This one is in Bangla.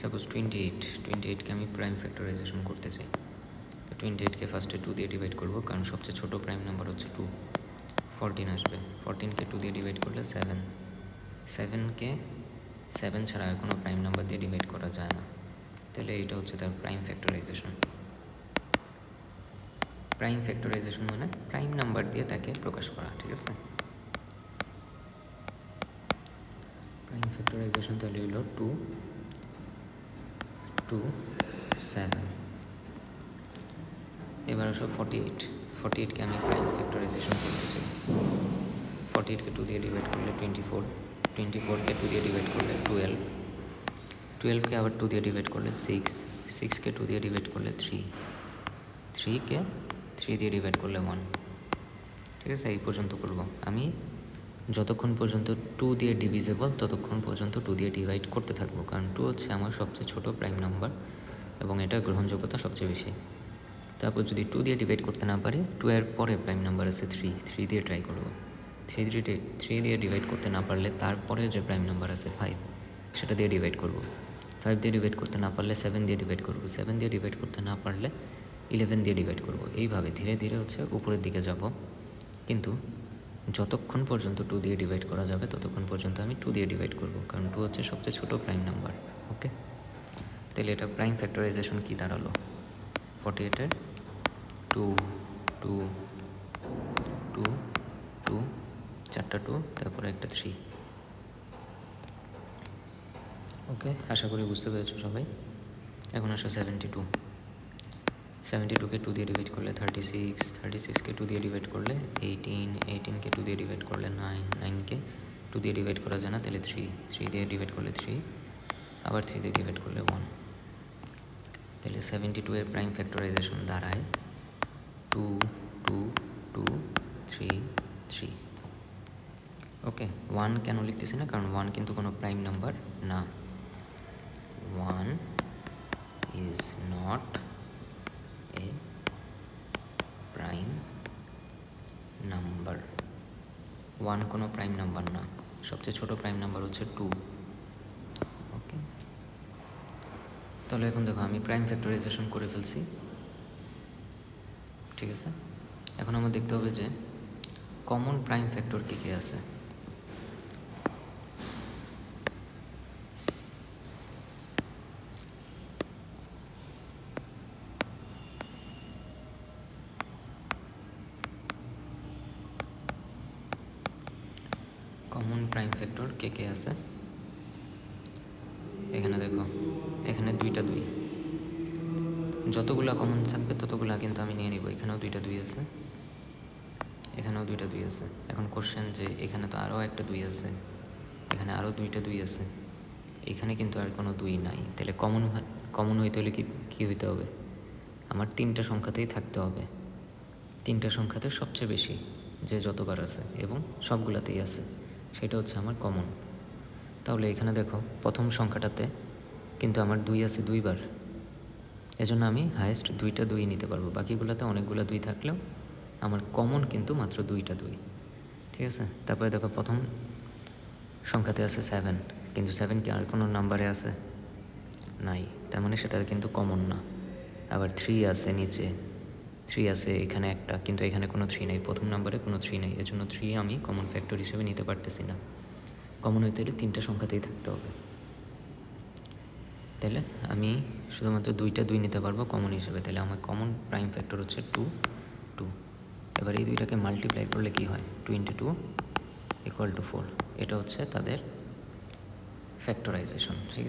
সাপোজ 28কে আমি প্রাইম ফ্যাক্টরাইজেশন করতে চাই। তো 28কে ফার্স্টে 2 দিয়ে ডিভাইড করবো, কারণ সবচেয়ে ছোটো প্রাইম নাম্বার হচ্ছে 2। 14 আসবে, 14কে 2 দিয়ে ডিভাইড করলে 7। 7কে 7 ছাড়া আর কোনো প্রাইম নাম্বার দিয়ে ডিভাইড করা যায় না। তাহলে এইটা হচ্ছে তার প্রাইম ফ্যাক্টরাইজেশন। প্রাইম ফ্যাক্টরাইজেশন মানে প্রাইম নাম্বার দিয়ে তাকে প্রকাশ করা, ঠিক আছে? প্রাইম ফ্যাক্টরাইজেশন তাহলে হলো 2 2 7। এবার আসো 48কে আমি প্রাইম ফ্যাক্টরাইজেশন করতে চাই। 48কে 2 দিয়ে ডিভাইড করলে 24। 24কে 2 দিয়ে ডিভাইড করলে 12। 12কে আবার 2 দিয়ে ডিভাইড করলে 6। 6কে 2 দিয়ে ডিভাইড করলে 3। 3কে 3 দিয়ে ডিভাইড করলে 1। ঠিক আছে, এই পর্যন্ত করব আমি। যতক্ষণ পর্যন্ত 2 দিয়ে ডিভিজেবল ততক্ষণ পর্যন্ত 2 দিয়ে ডিভাইড করতে থাকবো, কারণ 2 হচ্ছে আমার সবচেয়ে ছোটো প্রাইম নাম্বার এবং এটা গ্রহণযোগ্যতা সবচেয়ে বেশি। তারপর যদি 2 দিয়ে ডিভাইড করতে না পারি, 2 এর পরে প্রাইম নাম্বার আছে 3 দিয়ে ট্রাই করব। 3 দিয়ে ডিভাইড করতে না পারলে তারপরে যে প্রাইম নাম্বার আছে 5, সেটা দিয়ে ডিভাইড করব। 5 দিয়ে ডিভাইড করতে না পারলে 7 দিয়ে ডিভাইড করব। 7 দিয়ে ডিভাইড করতে না পারলে 11 দিয়ে ডিভাইড করব। এইভাবে ধীরে ধীরে হচ্ছে উপরের দিকে যাব, কিন্তু যতক্ষণ পর্যন্ত 2 দিয়ে ডিভাইড করা যাবে ততক্ষণ পর্যন্ত আমি 2 দিয়ে ডিভাইড করব, কারণ 2 হচ্ছে সবচেয়ে ছোটো প্রাইম নাম্বার। ওকে, তাহলে এটা প্রাইম ফ্যাক্টরাইজেশন কী দাঁড়ালো? 48-এর 2 2 2 2 4টা 2, তারপরে একটা 3। ওকে, আশা করি বুঝতে পেরেছো সবাই। এখন আসো 72কে 2 দিয়ে ডিভাইড করলে 36। 36কে 2 দিয়ে ডিভাইড করলে 18। 18কে 2 দিয়ে ডিভাইড করলে 9। 9কে 2 দিয়ে ডিভাইড করা যায় না, তাহলে 3 দিয়ে ডিভাইড করলে 3, আবার 3 দিয়ে ডিভাইড করলে 1। তাহলে 72 এর প্রাইম ফ্যাক্টরাইজেশন দাঁড়ায় 2 2 2 3 3। ওকে, 1 কেন লিখতেছি না? কারণ 1 কিন্তু কোনো প্রাইম নাম্বার না। 1 is not a prime number. 1 কোনো প্রাইম নাম্বার না, সবচেয়ে ছোটো প্রাইম নাম্বার হচ্ছে 2। ওকে, তাহলে এখন দেখো আমি প্রাইম ফ্যাক্টরাইজেশন করে ফেলছি, ঠিক আছে? এখন আমার দেখতে হবে যে কমন প্রাইম ফ্যাক্টর কী কী আছে। কমন প্রাইম ফ্যাক্টর কে কে আছে এখানে দেখো, এখানে 2টা 2, যতগুলা কমন থাকবে ততগুলা কিন্তু আমি নিয়ে নিব। এখানেও 2টা 2 আছে, এখানেও 2টা 2 আছে। এখন কোশ্চেন যে এখানে তো আরও একটা 2 আছে, এখানে আরও 2টা 2 আছে, এখানে কিন্তু আর কোনো 2 নাই। তাহলে কমন হইতে হলে কী হইতে হবে? আমার 3টা সংখ্যাতেই থাকতে হবে। 3টা সংখ্যাতে সবচেয়ে বেশি যে যতবার আছে এবং সবগুলাতেই আছে, সেটা হচ্ছে আমার কমন। তাহলে এখানে দেখো প্রথম সংখ্যাটাতে কিন্তু আমার 2 আছে 2বার, এজন্য আমি হায়েস্ট 2টা 2 নিতে পারবো। বাকিগুলোতে অনেকগুলো 2 থাকলেও আমার কমন কিন্তু মাত্র 2টা 2, ঠিক আছে? তারপরে দেখো প্রথম সংখ্যাতে আছে 7, কিন্তু 7 কি আর কোনো নাম্বারে আছে? নাই, তার মানে সেটা কিন্তু কমন না। আবার 3 আছে নিচে, 3 আছে এখানে একটা, কিন্তু এখানে কোনো 3 নেই, প্রথম নাম্বারে কোনো 3 নেই, এজন্য 3 আমি কমন ফ্যাক্টর হিসেবে নিতে পারতেছি না। কমন হইতে হলে 3টা সংখ্যাতেই থাকতে হবে। তাহলে আমি শুধুমাত্র 2টা 2 নিতে পারবো কমন হিসেবে। তাহলে আমার কমন প্রাইম ফ্যাক্টর হচ্ছে 2 2। এবার এই 2টাকে মাল্টিপ্লাই করলে কি হয়? 2 × 2 = 4। এটা হচ্ছে তাদের ফ্যাক্টরাইজেশন, ঠিক আছে?